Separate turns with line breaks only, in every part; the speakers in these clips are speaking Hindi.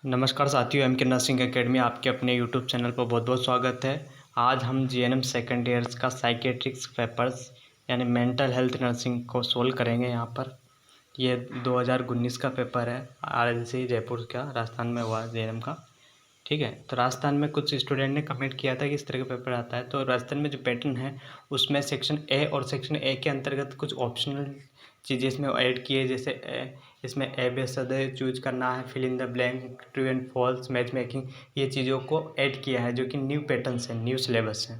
नमस्कार साथियों, एम के नर्सिंग एकेडमी आपके अपने यूट्यूब चैनल पर बहुत बहुत स्वागत है। आज हम जीएनएम सेकेंड ईयर्स का साइकेट्रिक्स पेपर्स यानी मेंटल हेल्थ नर्सिंग को सोल्व करेंगे। यहाँ पर ये 2019 का पेपर है, आरएलसी जयपुर का, राजस्थान में हुआ जीएनएम का। ठीक है, तो राजस्थान में कुछ स्टूडेंट ने कमेंट किया था कि इस तरह का पेपर आता है। तो राजस्थान में जो पैटर्न है उसमें सेक्शन ए और सेक्शन ए के अंतर्गत कुछ ऑप्शनल चीज़ें इसमें ऐड की है। जैसे इसमें ए बे सदे चूज करना है, fill in the blank, true and false, match making, ये चीज़ों को ऐड किया है जो कि न्यू पैटर्न्स है, न्यू सिलेबस है।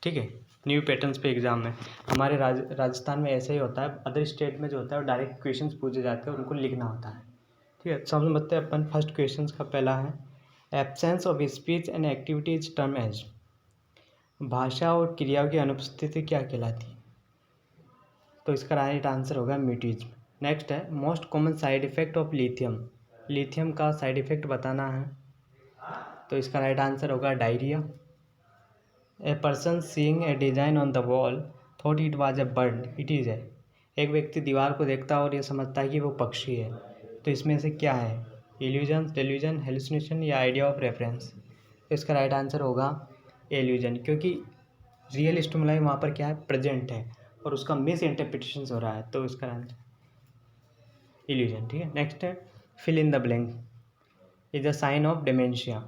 ठीक है, न्यू पैटर्न्स पे एग्ज़ाम है। हमारे राजस्थान में ऐसे ही होता है। अदर स्टेट में जो होता है वो डायरेक्ट क्वेश्चंस पूछे जाते हैं, उनको लिखना होता है। ठीक है, सबसे समझते हैं अपन। फर्स्ट क्वेश्चन का पहला है, absence of speech and activities term as, भाषा और क्रियाओं की अनुपस्थिति क्या कहलाती है? तो इसका राइट आंसर होगा म्यूटिज्म। नेक्स्ट है, most common side effect of lithium, lithium का साइड इफेक्ट बताना है। तो इसका राइट आंसर होगा diarrhoea. A person seeing a design on the wall thought it was a bird, it is a, एक व्यक्ति दीवार को देखता है और ये समझता है कि वो पक्षी है। तो इसमें से क्या है? इल्यूजन, डेल्यूजन, हेलुसिनेशन या आइडिया ऑफ रेफरेंस? तो इसका राइट आंसर होगा इल्यूजन, क्योंकि रियल स्टिमुलाई वहाँ पर क्या है, प्रेजेंट है, और उसका मिस इंटरप्रिटेशन हो रहा है। तो इसका आंसर इल्यूजन। ठीक है, नेक्स्ट है, fill in the blank is a sign of dementia.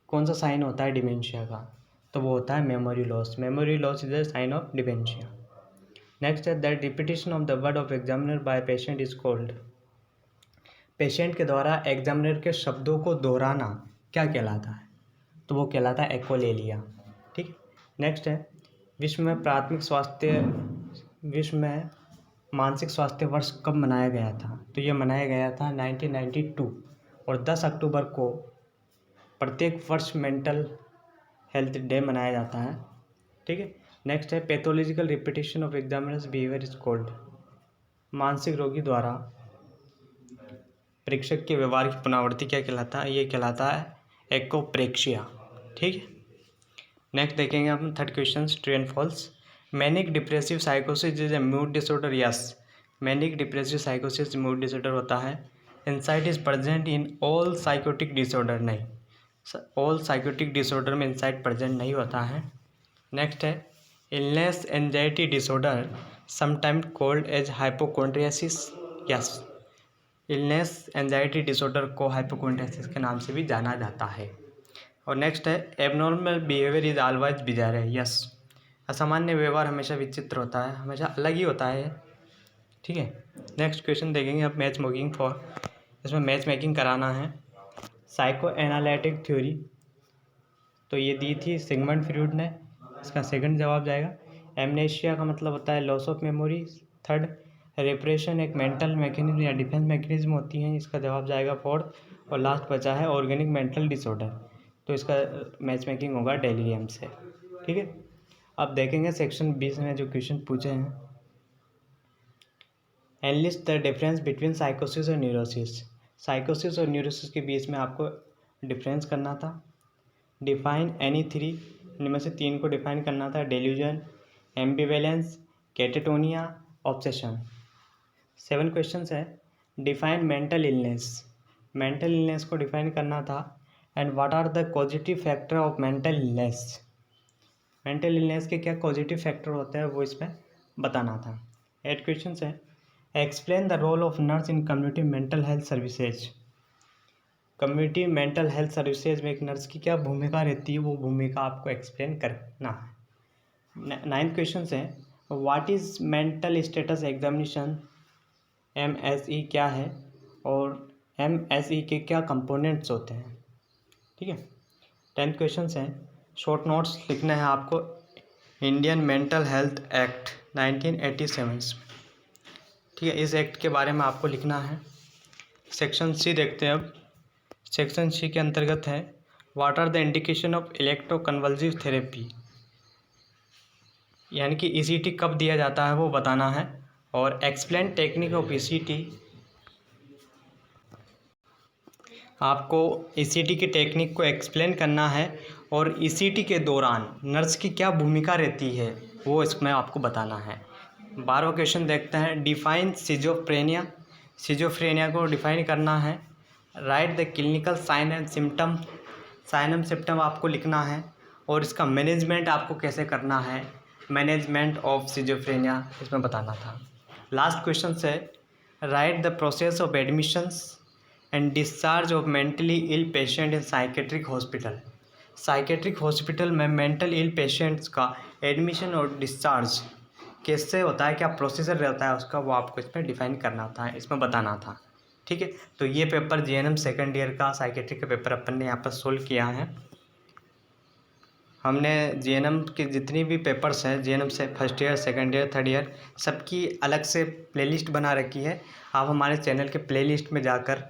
कौन सा साइन होता है डिमेंशिया का? तो वो होता है memory loss. Memory loss is a sign of dementia. Next है, that repetition of the word of examiner by patient is called, patient के द्वारा एग्जामिनर के शब्दों को दोहराना क्या कहलाता है? तो वो कहलाता है एकोलेलिया। ठीक, नेक्स्ट है, विश्व में मानसिक स्वास्थ्य वर्ष कब मनाया गया था? तो ये मनाया गया था 1992, और 10 अक्टूबर को प्रत्येक वर्ष मेंटल हेल्थ डे मनाया जाता है। ठीक है, नेक्स्ट है, pathological repetition of examiners behaviour is called, मानसिक रोगी द्वारा परीक्षक के व्यवहार की पुनरावृत्ति क्या कहलाता है? ये कहलाता है एकोप्रेक्सिया। ठीक है, नेक्स्ट देखेंगे हम third question, true and false. Manic depressive साइकोसिस is a mood disorder, yes. Manic depressive साइकोसिस मूड डिसऑर्डर होता है। Insight is present in all psychotic disorder, नहीं, ऑल साइकोटिक डिसऑर्डर में इंसाइट प्रेजेंट नहीं होता है। नेक्स्ट है, illness anxiety disorder sometimes called as hypochondriasis, yes. Illness anxiety disorder को हाइपोकॉन्ड्रियासिस के नाम से भी जाना जाता है। और नेक्स्ट है, abnormal behaviour is always bizarre है, यस। असामान्य व्यवहार हमेशा विचित्र होता है, हमेशा अलग ही होता है। ठीक है, नेक्स्ट क्वेश्चन देखेंगे अब, मैच मेकिंग फॉर, इसमें मैच मेकिंग कराना है। साइको एनालिटिक थ्योरी, तो ये दी थी सिगमंड फ्रॉइड ने, इसका सेकंड जवाब जाएगा। एमनेशिया का मतलब होता है loss of memory. Third, repression एक मेंटल मैकेनिज्म या डिफेंस मैकेनिज्म होती है, इसका जवाब जाएगा फोर्थ। और लास्ट बचा है ऑर्गेनिक मेंटल डिसऑर्डर, तो इसका मैच मेकिंग होगा डेलीरियम से। ठीक है, अब देखेंगे सेक्शन 20 में जो क्वेश्चन पूछे हैं। एनलिस्ट द डिफरेंस बिटवीन साइकोसिस और न्यूरोसिस, साइकोसिस और न्यूरोसिस के बीच में आपको डिफरेंस करना था। डिफाइन एनी थ्री, इनमें से तीन को डिफाइन करना था। Delusion, ambivalence, catatonia, obsession. 7 questions है। Define mental illness, mental illness को डिफाइन करना था। And what are the positive factor of mental illness, mental illness के क्या पॉजिटिव फैक्टर होते हैं वो इसमें बताना था। 8 क्वेश्चंस है। Explain the role of nurse in community mental health services, community mental health services में एक नर्स की क्या भूमिका रहती है, वो भूमिका आपको एक्सप्लेन करना है। 9 क्वेश्चन है। What is mental status examination, MSE क्या है, और MSE के क्या कंपोनेंट्स होते हैं? ठीक है। 10 क्वेश्चन है। शॉर्ट नोट्स लिखना है आपको इंडियन मेंटल हेल्थ एक्ट 1987। ठीक है, इस एक्ट के बारे में आपको लिखना है। सेक्शन सी देखते हैं अब। सेक्शन सी के अंतर्गत है, what are the indication of electroconvulsive therapy, यानी कि ECT कब दिया जाता है वो बताना है। और एक्सप्लेन टेक्निक ऑफ ECT, आपको ECT की टेक्निक को एक्सप्लेन करना है। और ECT के दौरान नर्स की क्या भूमिका रहती है वो इसमें आपको बताना है। 12वां क्वेश्चन देखते हैं। डिफाइन सिजोफ्रेनिया, सिजोफ्रेनिया को डिफाइन करना है। Write the clinical sign and symptom आपको लिखना है, और इसका मैनेजमेंट आपको कैसे करना है, मैनेजमेंट ऑफ सिजोफ्रेनिया इसमें बताना था। लास्ट क्वेश्चन है write the process of admissions and discharge of mentally ill patient in psychiatric hospital. Psychiatric hospital में मेंटल इल पेशेंट्स का एडमिशन और डिस्चार्ज कैसे होता है, क्या प्रोसीजर रहता है उसका, वो आपको इसमें डिफाइन करना था, इसमें बताना था। ठीक है, तो ये पेपर जीएनएम सेकेंड ईयर का साइकेट्रिक का पेपर अपन ने यहाँ पर सोल्व किया है। हमने जीएनएम के जितनी भी पेपर्स हैं, जीएनएम से first year, second year, third year, सबकी अलग से प्लेलिस्ट बना रखी है। आप हमारे चैनल के प्लेलिस्ट में जाकर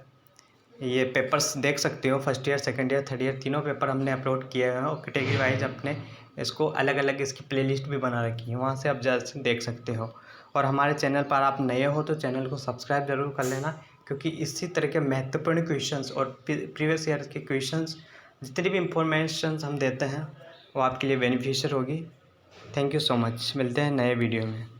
ये पेपर्स देख सकते हो। First year, second year, third year तीनों पेपर हमने अपलोड किए हैं, और कैटेगरी वाइज अपने इसको अलग अलग इसकी प्लेलिस्ट भी बना रखी है, वहाँ से आप जैसे देख सकते हो। और हमारे चैनल पर आप नए हो तो चैनल को सब्सक्राइब ज़रूर कर लेना, क्योंकि इसी तरह के महत्वपूर्ण क्वेश्चंस और प्रीवियस ईयर के क्वेश्चंस जितनी भी इंफॉर्मेशन हम देते हैं वो आपके लिए बेनिफिशियल होगी। थैंक यू सो मच, मिलते हैं नए वीडियो में।